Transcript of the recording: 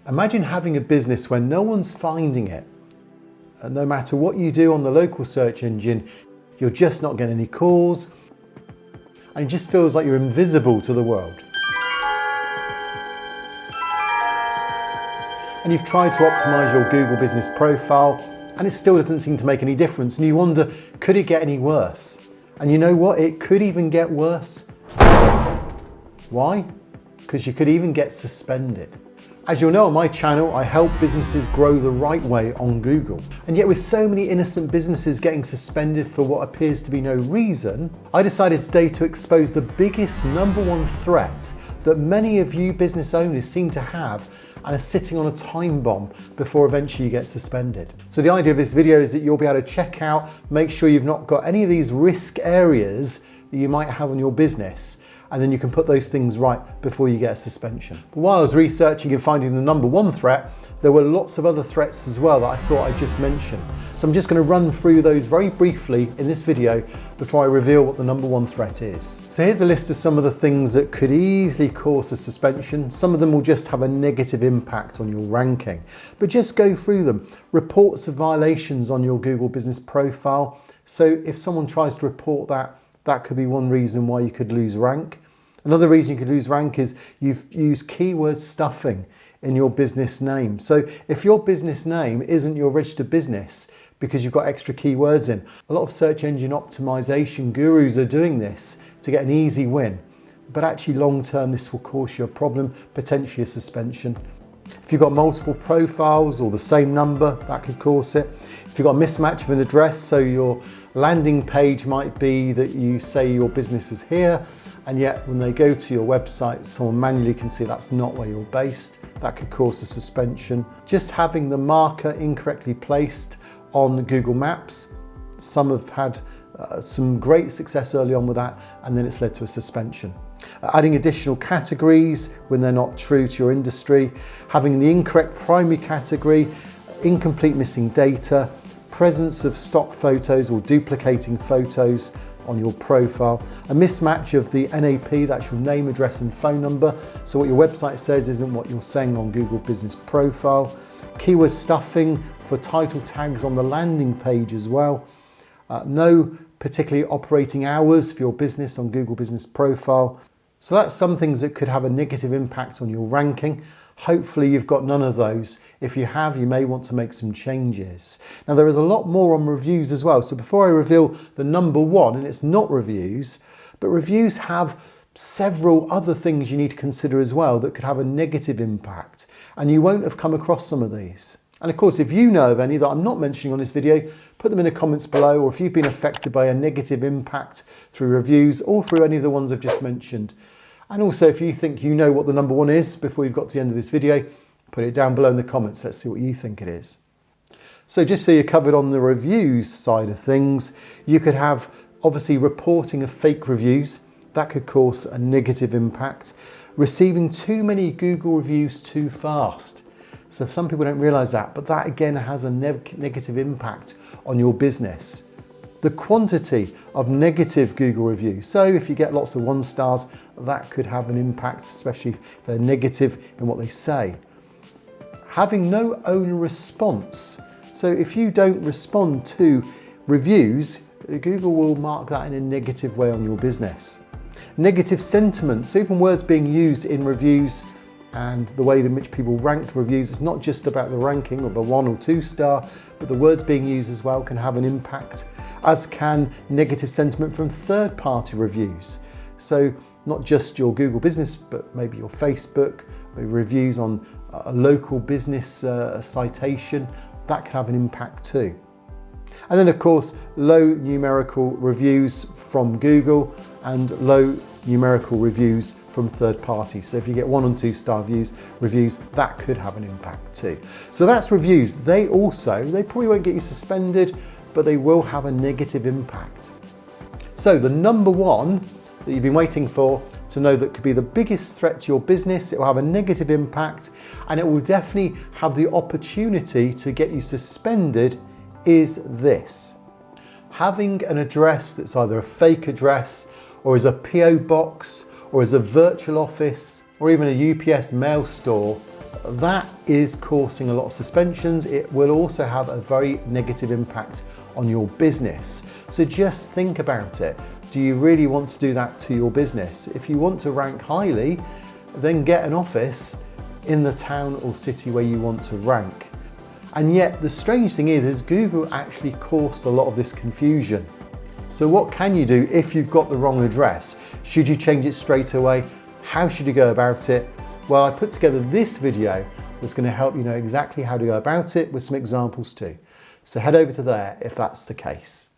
Imagine having a business where no one's finding it. And no matter what you do on the local search engine, you're just not getting any calls, and it just feels like you're invisible to the world. And you've tried to optimize your Google business profile, and it still doesn't seem to make any difference. And you wonder, could it get any worse? And you know what? It could even get worse. Why? Because you could even get suspended. As you'll know on my channel, I help businesses grow the right way on Google. And yet with so many innocent businesses getting suspended for what appears to be no reason, I decided today to expose the biggest #1 threat that many of you business owners seem to have and are sitting on a time bomb before eventually you get suspended. So the idea of this video is that you'll be able to check out, make sure you've not got any of these risk areas that you might have on your business, and then you can put those things right before you get a suspension. But while I was researching and finding the #1 threat, there were lots of other threats as well that I thought I'd just mention. So I'm just going to run through those very briefly in this video before I reveal what the #1 threat is. So here's a list of some of the things that could easily cause a suspension. Some of them will just have a negative impact on your ranking, but just go through them. Reports of violations on your Google business profile. So if someone tries to report that, that could be one reason why you could lose rank. Another reason you could lose rank is you've used keyword stuffing in your business name. So if your business name isn't your registered business because you've got extra keywords in, a lot of search engine optimization gurus are doing this to get an easy win. But actually long term, this will cause you a problem, potentially a suspension. If you've got multiple profiles or the same number, that could cause it. If you've got a mismatch of an address, so your landing page might be that you say your business is here, and yet when they go to your website, someone manually can see that's not where you're based. That could cause a suspension. Just having the marker incorrectly placed on Google Maps. Some have had some great success early on with that, and then it's led to a suspension. Adding additional categories when they're not true to your industry, having the incorrect primary category, incomplete missing data, presence of stock photos or duplicating photos on your profile, a mismatch of the NAP, that's your name, address and phone number. So what your website says isn't what you're saying on Google Business Profile. Keyword stuffing for title tags on the landing page as well. No particularly operating hours for your business on Google Business Profile. So that's some things that could have a negative impact on your ranking. Hopefully you've got none of those. If you have, you may want to make some changes. Now there is a lot more on reviews as well. So before I reveal the #1, and it's not reviews, but reviews have several other things you need to consider as well that could have a negative impact. And you won't have come across some of these. And of course, if you know of any that I'm not mentioning on this video, put them in the comments below, or if you've been affected by a negative impact through reviews or through any of the ones I've just mentioned. And also, if you think you know what the #1 is before you've got to the end of this video, put it down below in the comments. Let's see what you think it is. So just so you're covered on the reviews side of things, you could have obviously reporting of fake reviews. That could cause a negative impact. Receiving too many Google reviews too fast. So some people don't realize that, but that again has a negative impact on your business. The quantity of negative Google reviews. So if you get lots of 1 stars, that could have an impact, especially if they're negative in what they say. Having no owner response. So if you don't respond to reviews, Google will mark that in a negative way on your business. Negative sentiment. So even words being used in reviews and the way in which people rank reviews, it's not just about the ranking of a 1 or 2 star, but the words being used as well can have an impact, as can negative sentiment from third-party reviews. So not just your Google business, but maybe your Facebook, maybe reviews on a local business citation, that can have an impact too. And then of course, low numerical reviews from Google and low numerical reviews from third parties. So if you get 1 and 2 star reviews, that could have an impact too. So that's reviews. They probably won't get you suspended, but they will have a negative impact. So the #1 that you've been waiting for to know that could be the biggest threat to your business, it will have a negative impact, and it will definitely have the opportunity to get you suspended, is this. Having an address that's either a fake address or is a PO box or is a virtual office or even a UPS mail store that is causing a lot of suspensions. It will also have a very negative impact on your business. So just think about it. Do you really want to do that to your business? If you want to rank highly, then get an office in the town or city where you want to rank. And yet the strange thing is Google actually caused a lot of this confusion. So what can you do if you've got the wrong address? Should you change it straight away? How should you go about it? Well, I put together this video that's going to help you know exactly how to go about it with some examples too. So head over to there if that's the case.